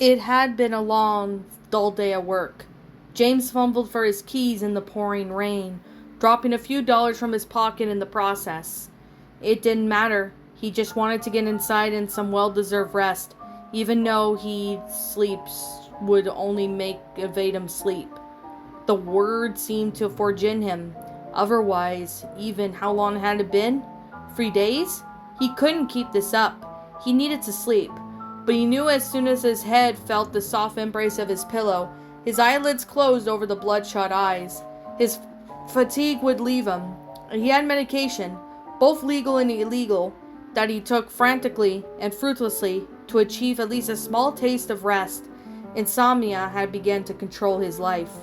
It had been a long, dull day at work. James fumbled for his keys in the pouring rain, dropping a few dollars from his pocket in the process. It didn't matter. He just wanted to get inside in some well-deserved rest, even though he sleeps would only evade him sleep. The word seemed to forgin him. Otherwise, even how long had it been? 3 days? He couldn't keep this up. He needed to sleep. But he knew as soon as his head felt the soft embrace of his pillow, his eyelids closed over the bloodshot eyes. His fatigue would leave him. He had medication, both legal and illegal, that he took frantically and fruitlessly to achieve at least a small taste of rest. Insomnia had begun to control his life.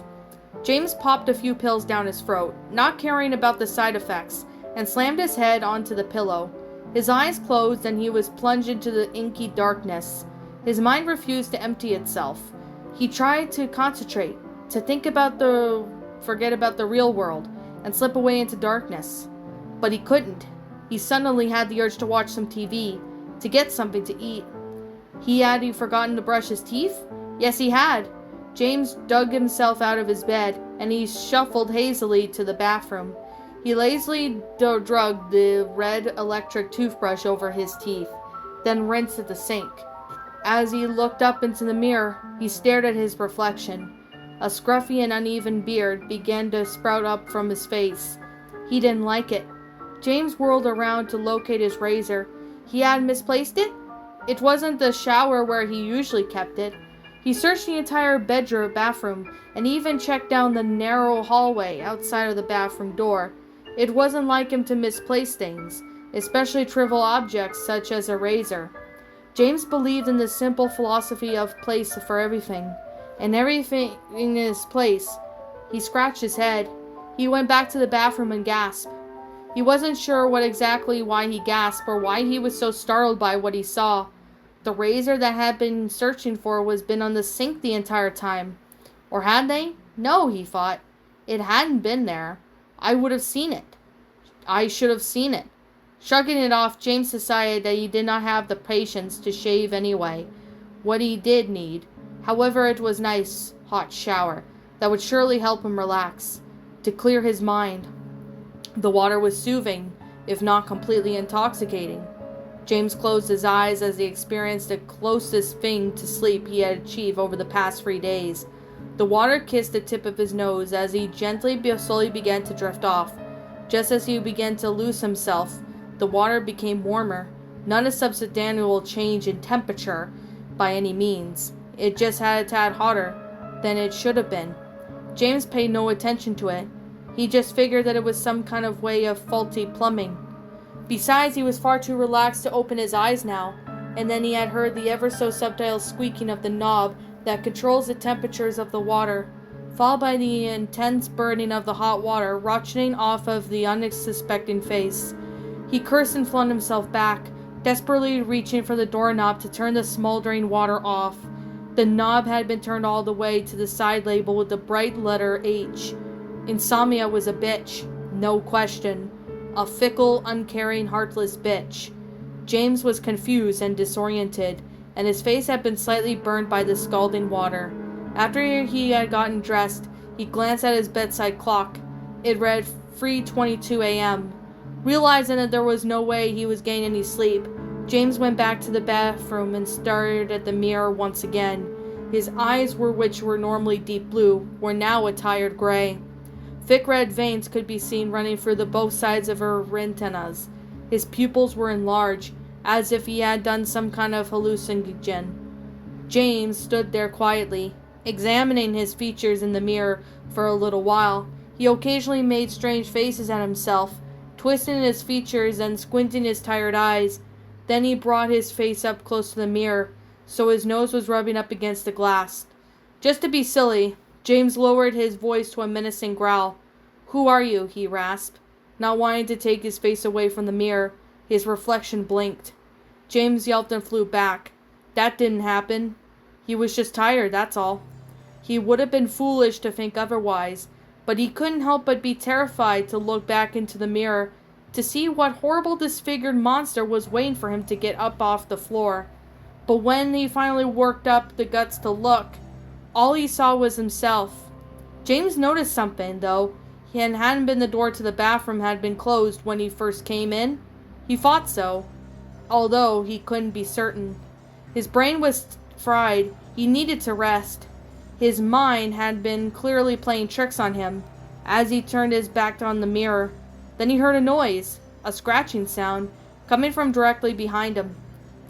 James popped a few pills down his throat, not caring about the side effects, and slammed his head onto the pillow. His eyes closed and he was plunged into the inky darkness. His mind refused to empty itself. He tried to concentrate, to forget about the real world, and slip away into darkness. But he couldn't. He suddenly had the urge to watch some TV, to get something to eat. Had he forgotten to brush his teeth? Yes, he had. James dug himself out of his bed, and he shuffled hazily to the bathroom. He lazily dragged the red electric toothbrush over his teeth, then rinsed at the sink. As he looked up into the mirror, he stared at his reflection. A scruffy and uneven beard began to sprout up from his face. He didn't like it. James whirled around to locate his razor. He had misplaced it? It wasn't the shower where he usually kept it. He searched the entire bathroom, and even checked down the narrow hallway outside of the bathroom door. It wasn't like him to misplace things, especially trivial objects such as a razor. James believed in the simple philosophy of place for everything, and everything in its place. He scratched his head. He went back to the bathroom and gasped. He wasn't sure why he gasped or why he was so startled by what he saw. The razor that had been searching for was been on the sink the entire time. Or had they? No, he thought. It hadn't been there. I would have seen it. I should have seen it. Shrugging it off, James decided that he did not have the patience to shave anyway. What he did need, however, it was a nice, hot shower that would surely help him relax, to clear his mind. The water was soothing, if not completely intoxicating. James closed his eyes as he experienced the closest thing to sleep he had achieved over the past 3 days. The water kissed the tip of his nose as he slowly began to drift off. Just as he began to lose himself, the water became warmer. Not a substantial change in temperature by any means. It just had a tad hotter than it should have been. James paid no attention to it. He just figured that it was some kind of way of faulty plumbing. Besides, he was far too relaxed to open his eyes now, and then he had heard the ever so subtle squeaking of the knob that controls the temperatures of the water, followed by the intense burning of the hot water rushing off of the unsuspecting face. He cursed and flung himself back, desperately reaching for the doorknob to turn the smoldering water off. The knob had been turned all the way to the side label with the bright letter H. Insomnia was a bitch, no question. A fickle, uncaring, heartless bitch. James was confused and disoriented, and his face had been slightly burned by the scalding water. After he had gotten dressed, he glanced at his bedside clock. It read 3:22 a.m. Realizing that there was no way he was getting any sleep, James went back to the bathroom and stared at the mirror once again. His eyes, which were normally deep blue, were now a tired gray. Thick red veins could be seen running through both sides of her retinas. His pupils were enlarged, as if he had done some kind of hallucinogen. James stood there quietly, examining his features in the mirror for a little while. He occasionally made strange faces at himself, twisting his features and squinting his tired eyes. Then he brought his face up close to the mirror, so his nose was rubbing up against the glass. Just to be silly, James lowered his voice to a menacing growl. "Who are you?" he rasped. Not wanting to take his face away from the mirror, his reflection blinked. James yelped and flew back. That didn't happen. He was just tired, that's all. He would have been foolish to think otherwise, but he couldn't help but be terrified to look back into the mirror to see what horrible disfigured monster was waiting for him to get up off the floor. But when he finally worked up the guts to look, all he saw was himself. James noticed something, though. It hadn't been the door to the bathroom had been closed when he first came in. He thought so, although he couldn't be certain. His brain was fried. He needed to rest. His mind had been clearly playing tricks on him as he turned his back on the mirror. Then he heard a noise, a scratching sound, coming from directly behind him.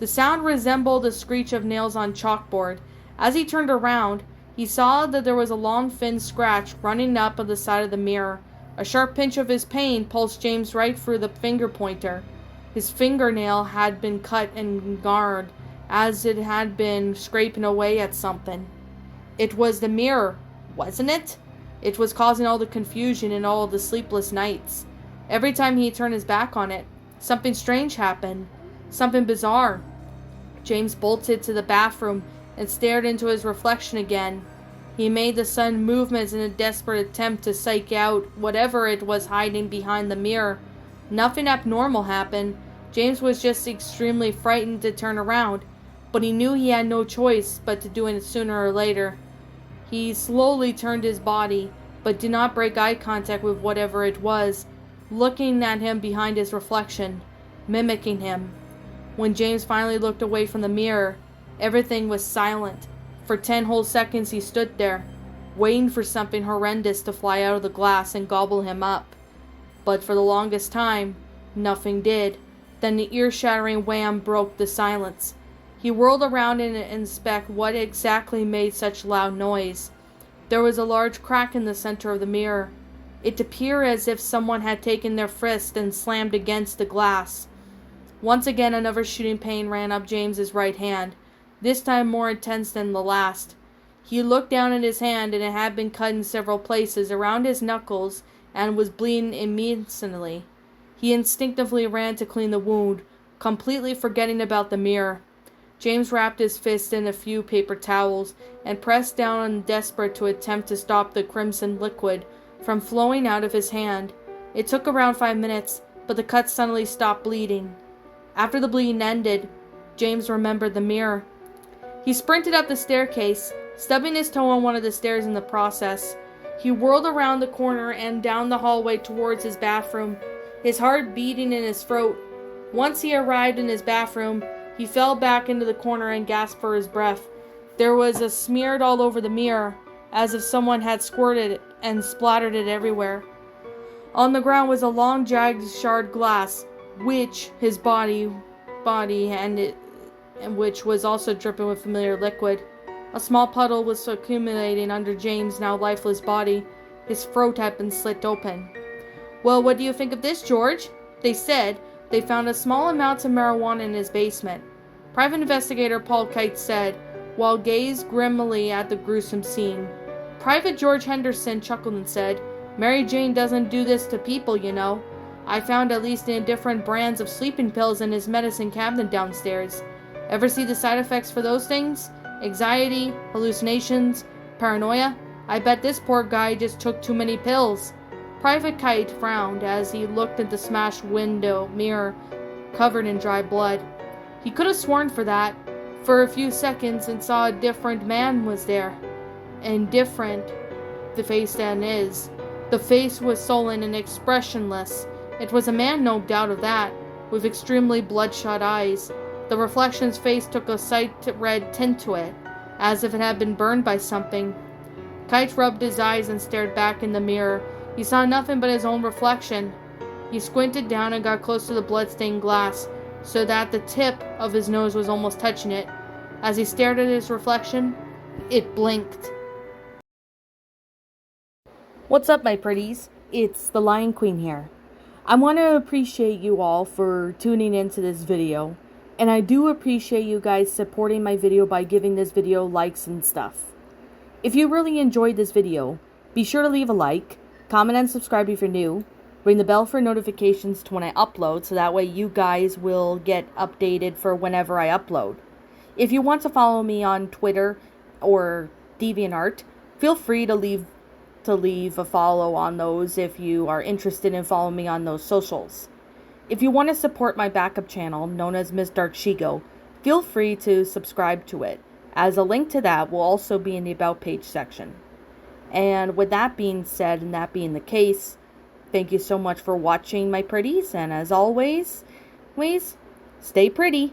The sound resembled a screech of nails on chalkboard. As he turned around, he saw that there was a long thin scratch running up on the side of the mirror. A sharp pinch of his pain pulsed James right through the finger pointer. His fingernail had been cut and marred, as it had been scraping away at something. It was the mirror, wasn't it? It was causing all the confusion and all the sleepless nights. Every time he turned his back on it, something strange happened. Something bizarre. James bolted to the bathroom and stared into his reflection again. He made the sudden movements in a desperate attempt to psych out whatever it was hiding behind the mirror. Nothing abnormal happened. James was just extremely frightened to turn around, but he knew he had no choice but to do it sooner or later. He slowly turned his body, but did not break eye contact with whatever it was, looking at him behind his reflection, mimicking him. When James finally looked away from the mirror, everything was silent. For 10 whole seconds he stood there, waiting for something horrendous to fly out of the glass and gobble him up. But for the longest time, nothing did. Then the ear-shattering wham broke the silence. He whirled around and inspect what exactly made such loud noise. There was a large crack in the center of the mirror. It appeared as if someone had taken their fist and slammed against the glass. Once again, another shooting pain ran up James's right hand, this time more intense than the last. He looked down at his hand, and it had been cut in several places around his knuckles and was bleeding immensely. He instinctively ran to clean the wound, completely forgetting about the mirror. James wrapped his fist in a few paper towels and pressed down, desperate to attempt to stop the crimson liquid from flowing out of his hand. It took around 5 minutes, but the cut suddenly stopped bleeding. After the bleeding ended, James remembered the mirror. He sprinted up the staircase, stubbing his toe on one of the stairs in the process. He whirled around the corner and down the hallway towards his bathroom, his heart beating in his throat. Once he arrived in his bathroom, he fell back into the corner and gasped for his breath. There was a smeared all over the mirror, as if someone had squirted it and splattered it everywhere. On the ground was a long jagged shard glass, which his body and which was also dripping with familiar liquid. A small puddle was accumulating under James' now lifeless body. His throat had been slit open. "Well, what do you think of this, George?" They said they found a small amount of marijuana in his basement. Private Investigator Paul Kite said, while gazed grimly at the gruesome scene. Private George Henderson chuckled and said, "Mary Jane doesn't do this to people, you know. I found at least different brands of sleeping pills in his medicine cabinet downstairs. Ever see the side effects for those things? Anxiety, hallucinations, paranoia? I bet this poor guy just took too many pills." Private Kite frowned as he looked at the smashed window mirror covered in dry blood. He could have sworn for a few seconds, and saw a different man was there. And different the face than is. The face was sullen and expressionless. It was a man, no doubt of that, with extremely bloodshot eyes. The reflection's face took a sight red tint to it, as if it had been burned by something. Kite rubbed his eyes and stared back in the mirror. He saw nothing but his own reflection. He squinted down and got close to the blood-stained glass, so that the tip of his nose was almost touching it. As he stared at his reflection, it blinked. What's up, my pretties? It's the Lion Queen here. I want to appreciate you all for tuning into this video, and I do appreciate you guys supporting my video by giving this video likes and stuff. If you really enjoyed this video, be sure to leave a like, comment and subscribe if you're new, ring the bell for notifications to when I upload, so that way you guys will get updated for whenever I upload. If you want to follow me on Twitter or DeviantArt, feel free to leave a follow on those if you are interested in following me on those socials. If you want to support my backup channel, known as Miss Dark Shigo, feel free to subscribe to it, as a link to that will also be in the About page section. And with that being said, and that being the case, thank you so much for watching, my pretties, and as always, stay pretty.